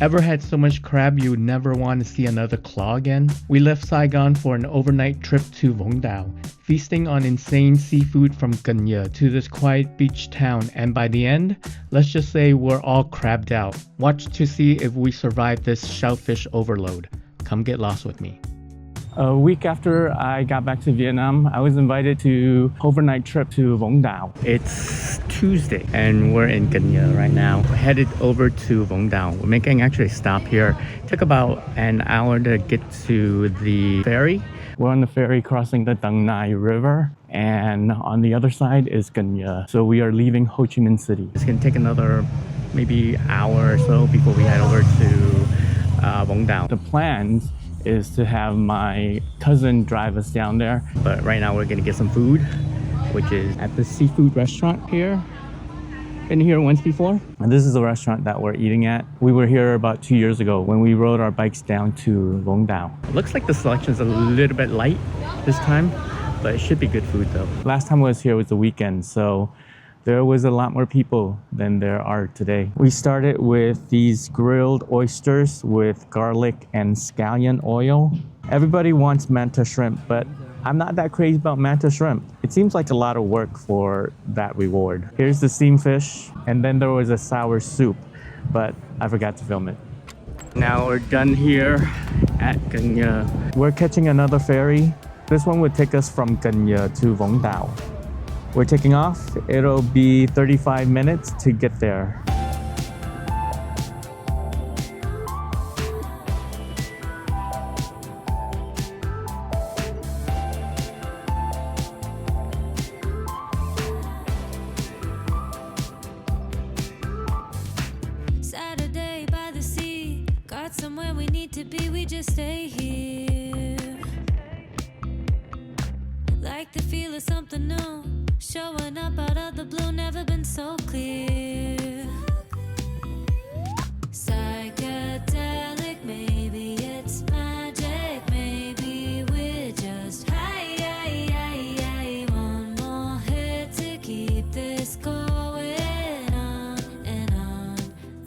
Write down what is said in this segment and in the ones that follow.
Ever had so much crab you would never want to see another claw again? We left Saigon for an overnight trip to Vung Tau, feasting on insane seafood from Can Gio to this quiet beach town, and by the end, let's just say we're all crabbed out. Watch to see if we survive this shellfish overload. Come get lost with me. A week after I got back to Vietnam, I was invited to overnight trip to Vung Tau. It's Tuesday and we're in Can Gio right now. We're headed over to Vung Tau. We're making actually a stop here. It took about an hour to get to the ferry. We're on the ferry crossing the Dang Nai River, and on the other side is Can Gio. So we are leaving Ho Chi Minh City. It's gonna take another maybe hour or so before we head over to Vung Tau. The plans is to have my cousin drive us down there, but right now we're gonna get some food, which is at the seafood restaurant here. Been here once before, and this is the restaurant that we're eating at. We were here about 2 years ago when we rode our bikes down to Vung Tau. Looks like the selection is a little bit light this time, but it should be good food though. Last time I was here was the weekend, so there was a lot more people than there are today. We started with these grilled oysters with garlic and scallion oil. Everybody wants manta shrimp, but I'm not that crazy about manta shrimp. It seems like a lot of work for that reward. Here's the steamed fish, and then there was a sour soup, but I forgot to film it. Now we're done here at Can Gio. We're catching another ferry. This one would take us from Can Gio to Vung Tau. We're taking off. It'll be 35 minutes to get there. Saturday by the sea, got somewhere we need to be, we just stay here. Like the feel of something new, showing up out of the blue, never been so clear. Psychedelic, maybe it's magic, maybe we're just high. One more hit to keep this going on and on.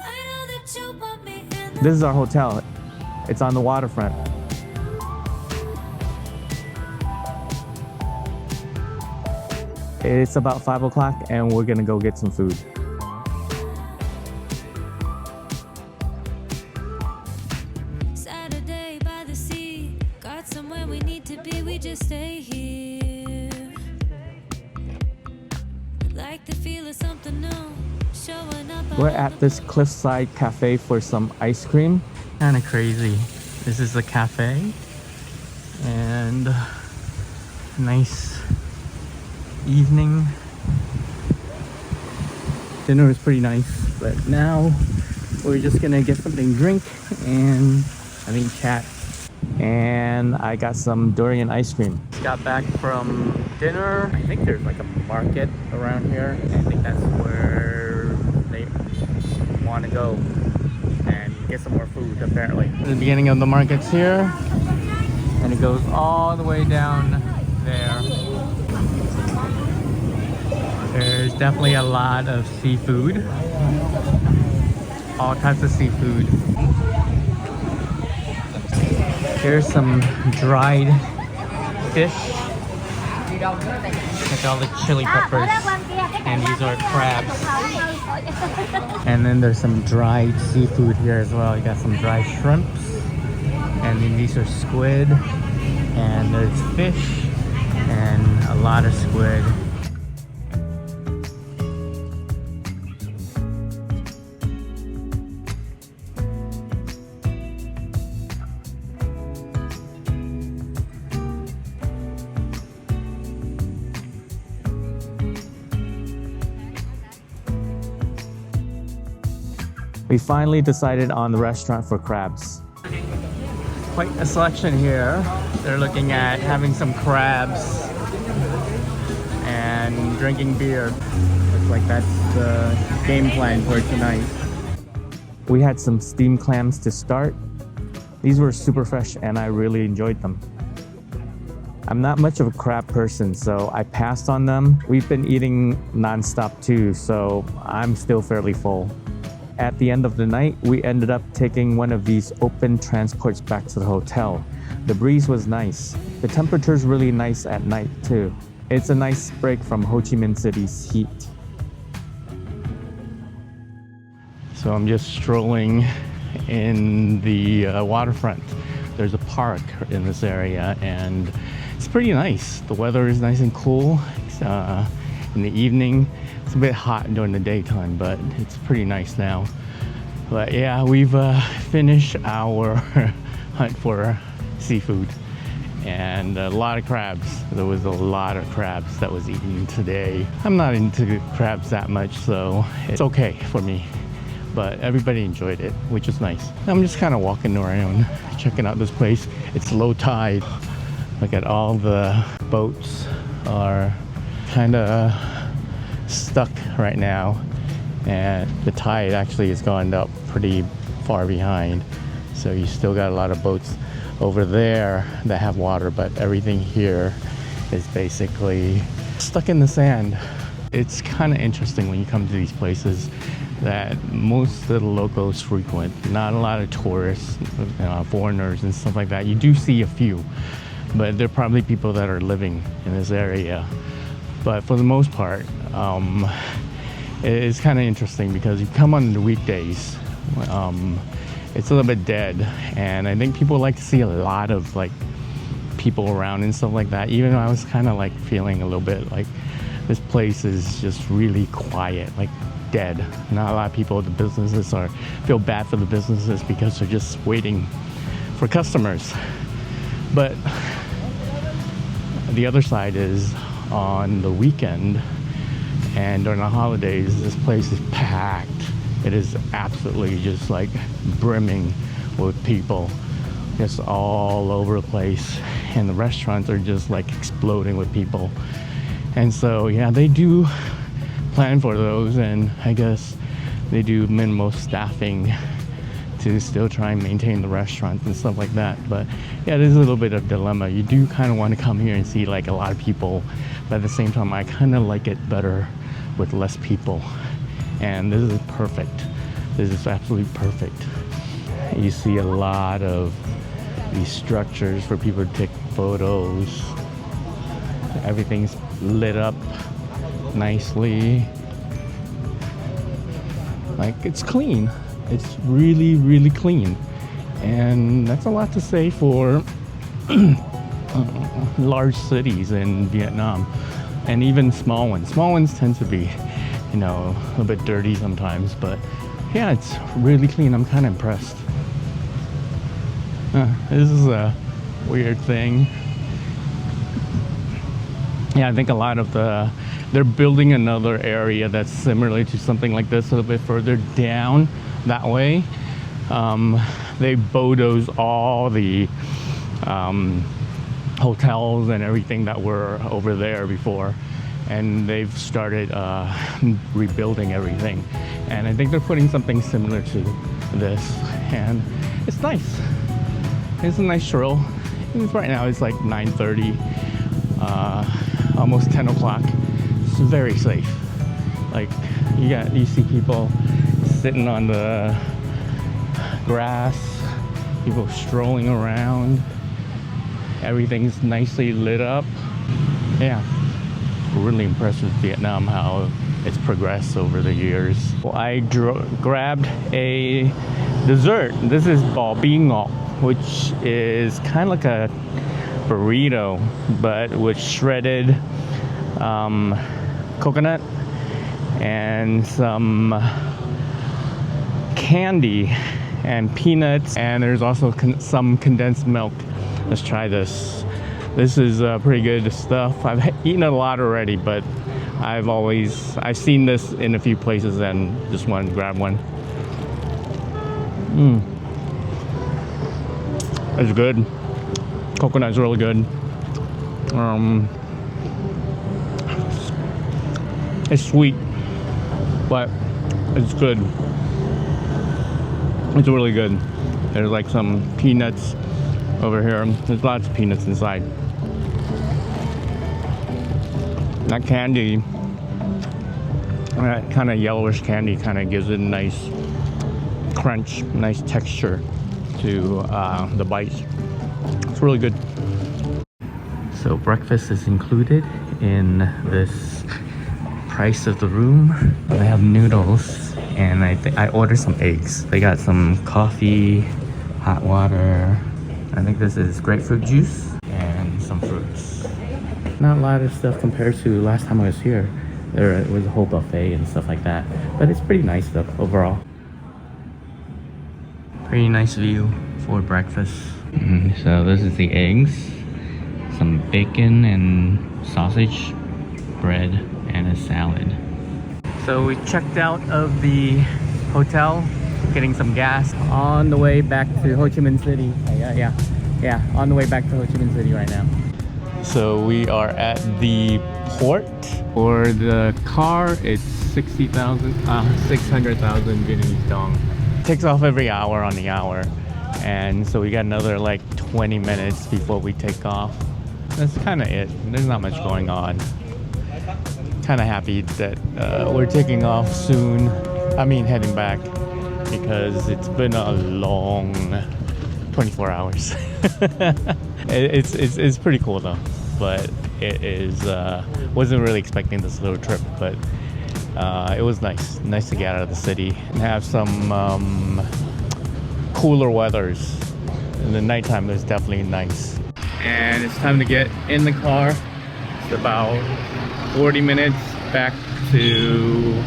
I know that you want me in. This is our hotel. It's on the waterfront. It's about 5 o'clock and we're gonna go get some food. Saturday by the sea, got somewhere we need to be, we just stay here. Like the feel of something new, showing up. We're at this cliffside cafe for some ice cream. Kinda crazy. This is the cafe and nice evening. Dinner was pretty nice, but now we're just gonna get something to drink and I think chat. And I got some durian ice cream. Got back from dinner. I think there's like a market around here. I think that's where they want to go and get some more food apparently. The beginning of the market's here and it goes all the way down there. There's definitely a lot of seafood, all types of seafood. Here's some dried fish. Look at all the chili peppers, and these are crabs. And then there's some dried seafood here as well. You got some dried shrimps, and then these are squid, and there's fish, and a lot of squid. We finally decided on the restaurant for crabs. Quite a selection here. They're looking at having some crabs and drinking beer. Looks like that's the game plan for tonight. We had some steamed clams to start. These were super fresh and I really enjoyed them. I'm not much of a crab person, so I passed on them. We've been eating non-stop too, so I'm still fairly full. at the end of the night, we ended up taking one of these open transports back to the hotel. The breeze was nice. The temperature's really nice at night too. It's a nice break from Ho Chi Minh City's heat. So I'm just strolling in the waterfront. There's a park in this area and it's pretty nice. The weather is nice and cool. In the evening, it's a bit hot during the daytime, but it's pretty nice now. But yeah, we've finished our hunt for seafood and a lot of crabs. There was a lot of crabs that was eaten today. I'm not into crabs that much, so it's okay for me. But everybody enjoyed it, which is nice. I'm just kind of walking around, checking out this place. It's low tide. Look at all the boats are kind of stuck right now. And the tide actually has gone up pretty far behind. So you still got a lot of boats over there that have water, but everything here is basically stuck in the sand. It's kind of interesting when you come to these places that most of the locals frequent. Not a lot of tourists, foreigners and stuff like that. You do see a few, but they're probably people that are living in this area. But for the most part, it's kind of interesting because you come on the weekdays, it's a little bit dead, and I think people like to see a lot of like people around and stuff like that. Even though I was kind of like feeling a little bit like this place is just really quiet, like dead. Not a lot of people at the businesses feel bad for the businesses because they're just waiting for customers. But the other side is on the weekend and during the holidays, this place is packed. It is absolutely just like brimming with people just all over the place, and the restaurants are just like exploding with people. And so yeah, they do plan for those, and I guess they do minimal staffing to still try and maintain the restaurants and stuff like that. But yeah, there's a little bit of dilemma. You do kind of want to come here and see like a lot of people, but at the same time I kind of like it better with less people. And this is perfect. This is absolutely perfect. You see a lot of these structures for people to take photos. Everything's lit up nicely. Like, it's clean. It's really, really clean. And that's a lot to say for large cities in Vietnam, and even small ones. Small ones tend to be, a little bit dirty sometimes, but yeah, it's really clean. I'm kind of impressed. This is a weird thing. Yeah, I think a lot of they're building another area that's similar to something like this a little bit further down that way. They bulldoze all the hotels and everything that were over there before, and they've started rebuilding everything. And I think they're putting something similar to this, and it's nice. It's a nice stroll. Right now it's like 9:30, almost 10 o'clock. It's very safe. Like, you see people sitting on the grass, people strolling around. Everything's nicely lit up. Yeah, really impressed with Vietnam, how it's progressed over the years. Well, I grabbed a dessert. This is bò bì ngọt, which is kind of like a burrito, but with shredded coconut and some candy and peanuts, and there's also some condensed milk. Let's try this. This is pretty good stuff. I've eaten a lot already, but I've seen this in a few places and just wanted to grab one. It's good. Coconut's really good. It's sweet, but it's good. It's really good. There's like some peanuts over here. There's lots of peanuts inside. That candy, that kind of yellowish candy, kind of gives it a nice crunch, nice texture to the bites. It's really good. So breakfast is included in this price of the room. They have noodles, and I ordered some eggs. They got some coffee, hot water. I think this is grapefruit juice and some fruits. Not a lot of stuff compared to last time I was here. There was a whole buffet and stuff like that, but it's pretty nice though overall. Pretty nice view for breakfast. So this is the eggs, some bacon and sausage, bread, and a salad. So we checked out of the hotel, getting some gas on the way back to Ho Chi Minh City. Yeah, on the way back to Ho Chi Minh City right now. So we are at the port. For the car, it's 600,000 Vietnamese dong. Takes off every hour on the hour, and so we got another like 20 minutes before we take off. That's kind of it. There's not much going on. Kind of happy that we're taking off soon. I mean heading back, because it's been a long 24 hours. It's pretty cool though, but it is wasn't really expecting this little trip, but it was nice to get out of the city and have some cooler weathers. In the nighttime it's definitely nice. And it's time to get in the car. It's about 40 minutes back to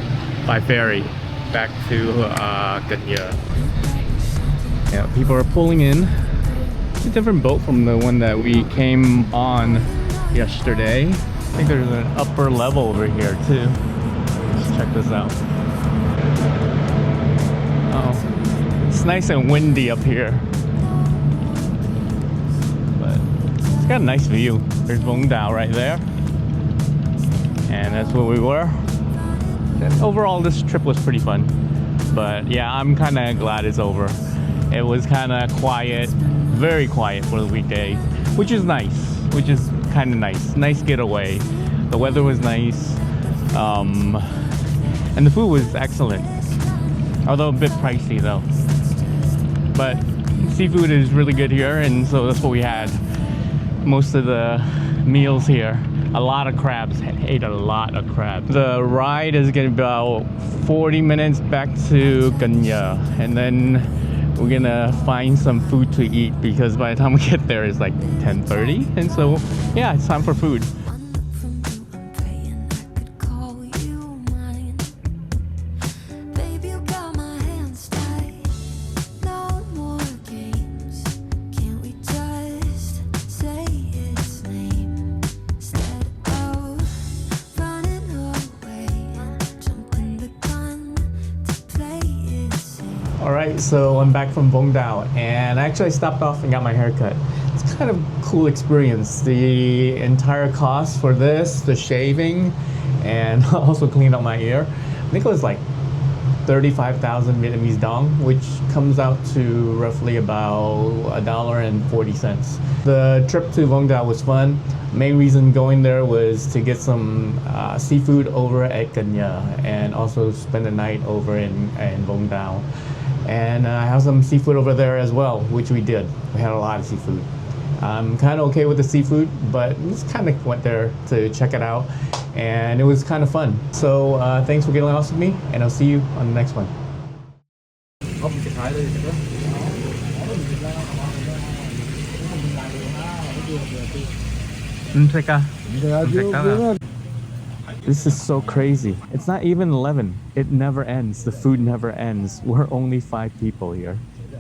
by ferry back to Can Gio. Yeah, people are pulling in. It's a different boat from the one that we came on yesterday. I think there's an upper level over here too. Let's check this out. Oh, it's nice and windy up here, but it's got a nice view. There's Vung Tau right there, and that's where we were. And overall, this trip was pretty fun, but yeah, I'm kind of glad it's over. It was kind of quiet, very quiet for the weekday, which is nice, which is kind of nice. Nice getaway. The weather was nice, and the food was excellent, although a bit pricey though. But seafood is really good here, and so that's what we had. Most of the meals here. A lot of crabs. Ate a lot of crabs. The ride is getting about 40 minutes back to Can Gio, and then we're gonna find some food to eat, because by the time we get there it's like 10:30, and so yeah, it's time for food. Alright, so I'm back from Vung Tau, and actually I stopped off and got my hair cut. It's kind of a cool experience. The entire cost for this, the shaving, and also clean up my ear, I think it was like 35,000 Vietnamese dong, which comes out to roughly about $1.40. The trip to Vung Tau was fun. Main reason going there was to get some seafood over at Can Gio, and also spend the night over in Vung Tau. And I have some seafood over there as well, which we did. We had a lot of seafood. I'm kind of okay with the seafood, but just kind of went there to check it out, and it was kind of fun. So thanks for getting lost with me, and I'll see you on the next one. This is so crazy. It's not even 11. It never ends. The food never ends. We're only 5 people here.